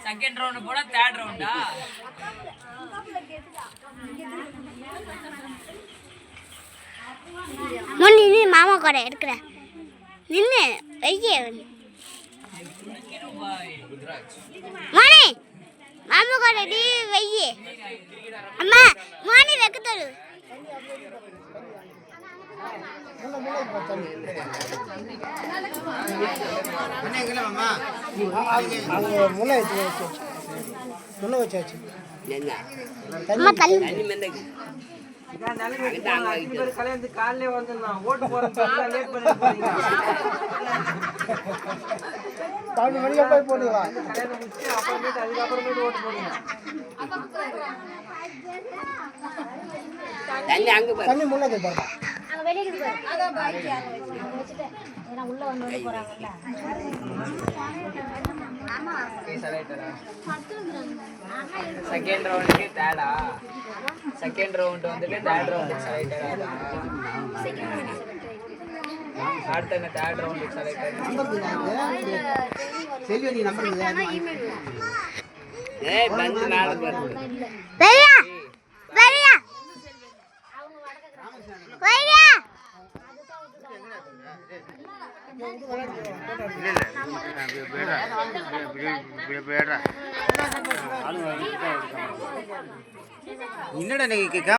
second round போட third ரவுண்டா முன்னி மாமா கூட எடுக்கிற நின்று வைக்க மணி மாமா கூட டி வைய அம்மா மணி வைக்க தரு முளை வச்சாச்சு காலையில வந்து ஓட்டு போறேன் லேட் பண்ணி 12 மணிக்கு போய் போடுவா கல்யாணம் முடிச்சு அப்புறமேட்டு அதுக்கப்புறமேட்டு ஓட்டு போடுங்க தண்ணி முன்னாடி பாருங்க உள்ள வந்து போறாங்கல்ல செகண்ட் ரவுண்டுக்கு தேர்டா செகண்ட் ரவுண்ட் வந்துட்டு தேர்ட் ரவுண்டுக்கு செலக்டட் அடுத்த தேர்ட் ரவுண்டுக்கு செலக்டட் செல்வி நீ நம்பர் ஏய் பந்து மேல போடு வெரியா வெரியா வெரியா என்னடா நீங்க